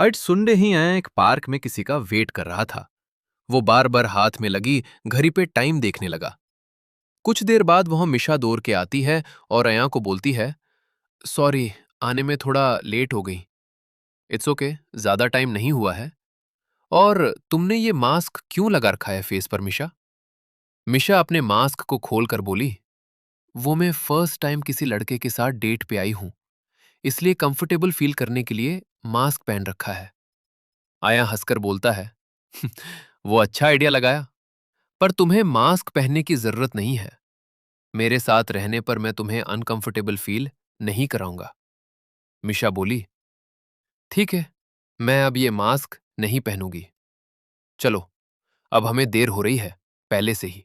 आज सुनने ही आया एक पार्क में किसी का वेट कर रहा था। वो बार बार हाथ में लगी घड़ी पे टाइम देखने लगा। कुछ देर बाद वहां मिशा दौड़ के आती है और अया को बोलती है, सॉरी, आने में थोड़ा लेट हो गई। इट्स ओके, ज्यादा टाइम नहीं हुआ है। और तुमने ये मास्क क्यों लगा रखा है फेस पर मिशा? मिशा अपने मास्क को खोल कर बोली, वो मैं फर्स्ट टाइम किसी लड़के के साथ डेट पे आई हूं, इसलिए कंफर्टेबल फील करने के लिए मास्क पहन रखा है। आया हंसकर बोलता है, वो अच्छा आइडिया लगाया, पर तुम्हें मास्क पहनने की जरूरत नहीं है। मेरे साथ रहने पर मैं तुम्हें अनकंफर्टेबल फील नहीं कराऊंगा। मिशा बोली, ठीक है, मैं अब ये मास्क नहीं पहनूंगी। चलो, अब हमें देर हो रही है, पहले से ही।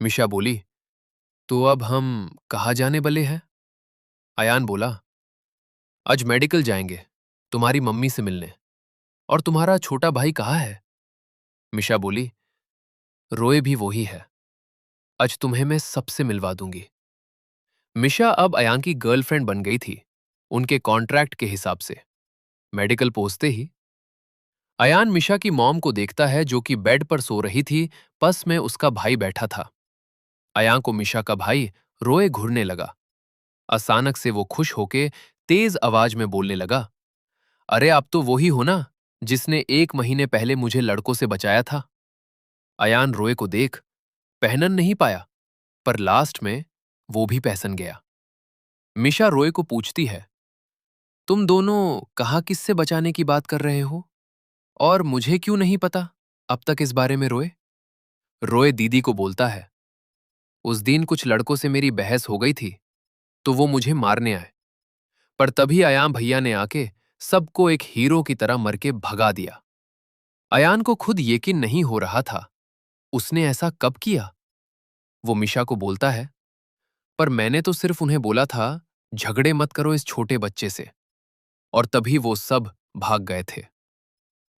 मिशा बोली, तो अब हम कहाँ जाने वाले हैं? अयान बोला, आज मेडिकल जाएंगे, तुम्हारी मम्मी से मिलने। और तुम्हारा छोटा भाई कहाँ है? मिशा बोली, रोए भी वही है। आज तुम्हें मैं सबसे मिलवा दूंगी। मिशा अब अयान की गर्लफ्रेंड बन गई थी, उनके कॉन्ट्रैक्ट के हिसाब से। मेडिकल पहुंचते ही अयान मिशा की मॉम को देखता है, जो कि बेड पर सो रही थी। पास में उसका भाई बैठा था। अयान को मिशा का भाई रोए घुरने लगा। अचानक से वो खुश होके तेज आवाज में बोलने लगा, अरे आप तो वही हो ना, जिसने 1 महीने पहले मुझे लड़कों से बचाया था। अयान रोए को देख पहनन नहीं पाया, पर लास्ट में वो भी पहचान गया। मिशा रोए को पूछती है, तुम दोनों कहाँ किससे बचाने की बात कर रहे हो? और मुझे क्यों नहीं पता अब तक इस बारे में? रोए रोए दीदी को बोलता है, उस दिन कुछ लड़कों से मेरी बहस हो गई थी, तो वो मुझे मारने आए, पर तभी अयान भैया ने आके सबको एक हीरो की तरह मर के भगा दिया। अयान को खुद यकीन नहीं हो रहा था, उसने ऐसा कब किया? वो मिशा को बोलता है, पर मैंने तो सिर्फ उन्हें बोला था, झगड़े मत करो इस छोटे बच्चे से, और तभी वो सब भाग गए थे।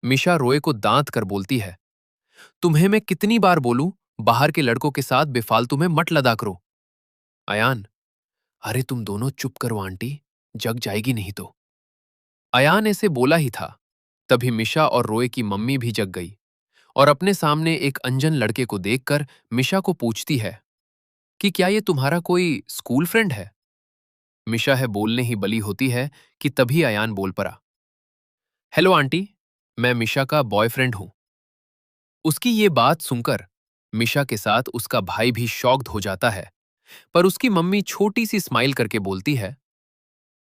मिशा रोए को दांत कर बोलती है, तुम्हें मैं कितनी बार बोलूं, बाहर के लड़कों के साथ बेफालतू में मत लदा करो। अयान, अरे तुम दोनों चुप करो आंटी, जग जाएगी नहीं तो। अयान ऐसे बोला ही था, तभी मिशा और रोए की मम्मी भी जग गई और अपने सामने एक अनजन लड़के को देखकर मिशा को पूछती है कि क्या ये तुम्हारा कोई स्कूल फ्रेंड है? मिशा है बोलने ही बली होती है कि तभी अयान बोल पड़ा, हेलो आंटी, मैं मिशा का बॉयफ्रेंड हूं। उसकी ये बात सुनकर मिशा के साथ उसका भाई भी शॉक्ड हो जाता है, पर उसकी मम्मी छोटी सी स्माइल करके बोलती है,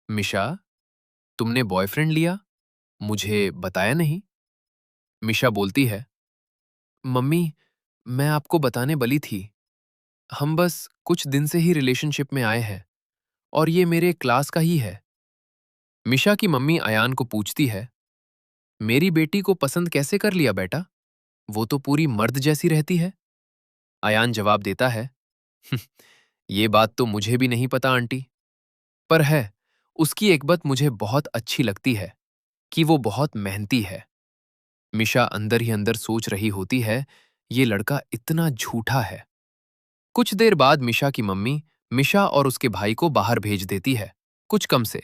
मिशा, तुमने बॉयफ्रेंड लिया, मुझे बताया नहीं। मिशा बोलती है, मम्मी, मैं आपको बताने वाली थी, हम बस कुछ दिन से ही रिलेशनशिप में आए हैं और ये मेरे क्लास का ही है। मिशा की मम्मी अयान को पूछती है, मेरी बेटी को पसंद कैसे कर लिया बेटा? वो तो पूरी मर्द जैसी रहती है। अयान जवाब देता है, ये बात तो मुझे भी नहीं पता आंटी, पर है, उसकी एक बात मुझे बहुत अच्छी लगती है कि वो बहुत मेहनती है। मिशा अंदर ही अंदर सोच रही होती है, ये लड़का इतना झूठा है। कुछ देर बाद मिशा की मम्मी मिशा और उसके भाई को बाहर भेज देती है, कुछ कम से।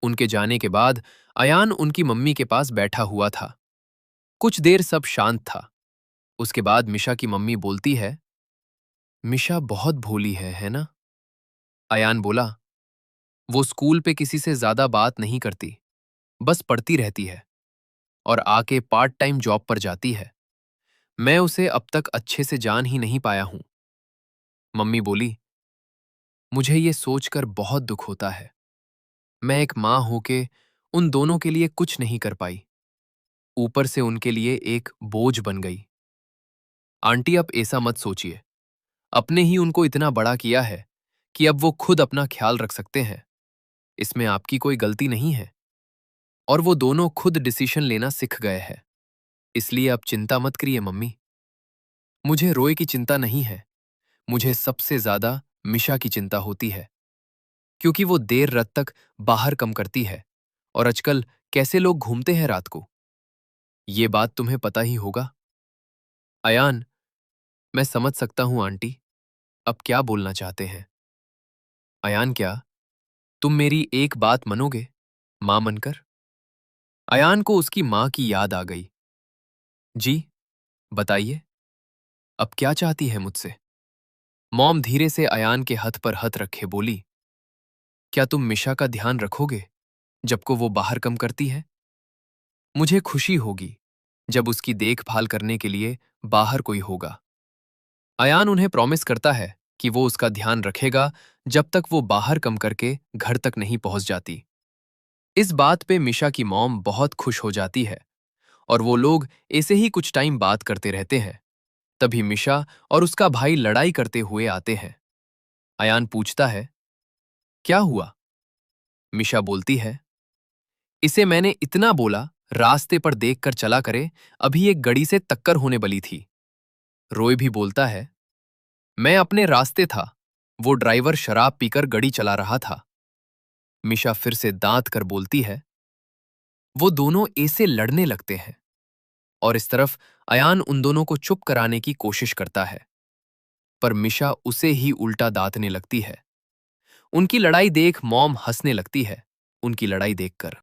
उनके जाने के बाद अयान उनकी मम्मी के पास बैठा हुआ था। कुछ देर सब शांत था। उसके बाद मिशा की मम्मी बोलती है, मिशा बहुत भोली है ना? अयान बोला, वो स्कूल पे किसी से ज्यादा बात नहीं करती, बस पढ़ती रहती है और आके पार्ट टाइम जॉब पर जाती है। मैं उसे अब तक अच्छे से जान ही नहीं पाया हूं। मम्मी बोली, मुझे ये सोचकर बहुत दुख होता है, मैं एक माँ होके उन दोनों के लिए कुछ नहीं कर पाई, ऊपर से उनके लिए एक बोझ बन गई। आंटी, अब ऐसा मत सोचिए, अपने ही उनको इतना बड़ा किया है कि अब वो खुद अपना ख्याल रख सकते हैं, इसमें आपकी कोई गलती नहीं है। और वो दोनों खुद डिसीजन लेना सीख गए हैं, इसलिए अब चिंता मत करिए मम्मी। मुझे रोए की चिंता नहीं है, मुझे सबसे ज्यादा मिशा की चिंता होती है, क्योंकि वो देर रात तक बाहर कम करती है और आजकल कैसे लोग घूमते हैं रात को, ये बात तुम्हें पता ही होगा। अयान, मैं समझ सकता हूं आंटी, अब क्या बोलना चाहते हैं। अयान, क्या तुम मेरी एक बात मनोगे, मां मनकर? अयान को उसकी माँ की याद आ गई। जी, बताइए, अब क्या चाहती है मुझसे? मॉम धीरे से अयान के हथ पर हथ रखे बोली, क्या तुम मिशा का ध्यान रखोगे जबको वो बाहर कम करती है? मुझे खुशी होगी जब उसकी देखभाल करने के लिए बाहर कोई होगा। अयान उन्हें प्रॉमिस करता है कि वो उसका ध्यान रखेगा जब तक वो बाहर कम करके घर तक नहीं पहुंच जाती। इस बात पे मिशा की मॉम बहुत खुश हो जाती है और वो लोग ऐसे ही कुछ टाइम बात करते रहते हैं। तभी मिशा और उसका भाई लड़ाई करते हुए आते हैं। अयान पूछता है, क्या हुआ? मिशा बोलती है, इसे मैंने इतना बोला रास्ते पर देखकर चला करे, अभी एक गड़ी से टक्कर होने वाली थी। रोय भी बोलता है, मैं अपने रास्ते था, वो ड्राइवर शराब पीकर गाड़ी चला रहा था। मिशा फिर से दांत कर बोलती है, वो दोनों ऐसे लड़ने लगते हैं और इस तरफ अयान उन दोनों को चुप कराने की कोशिश करता है, पर मिशा उसे ही उल्टा दांतने लगती है। उनकी लड़ाई देख मॉम हंसने लगती है, उनकी लड़ाई देखकर।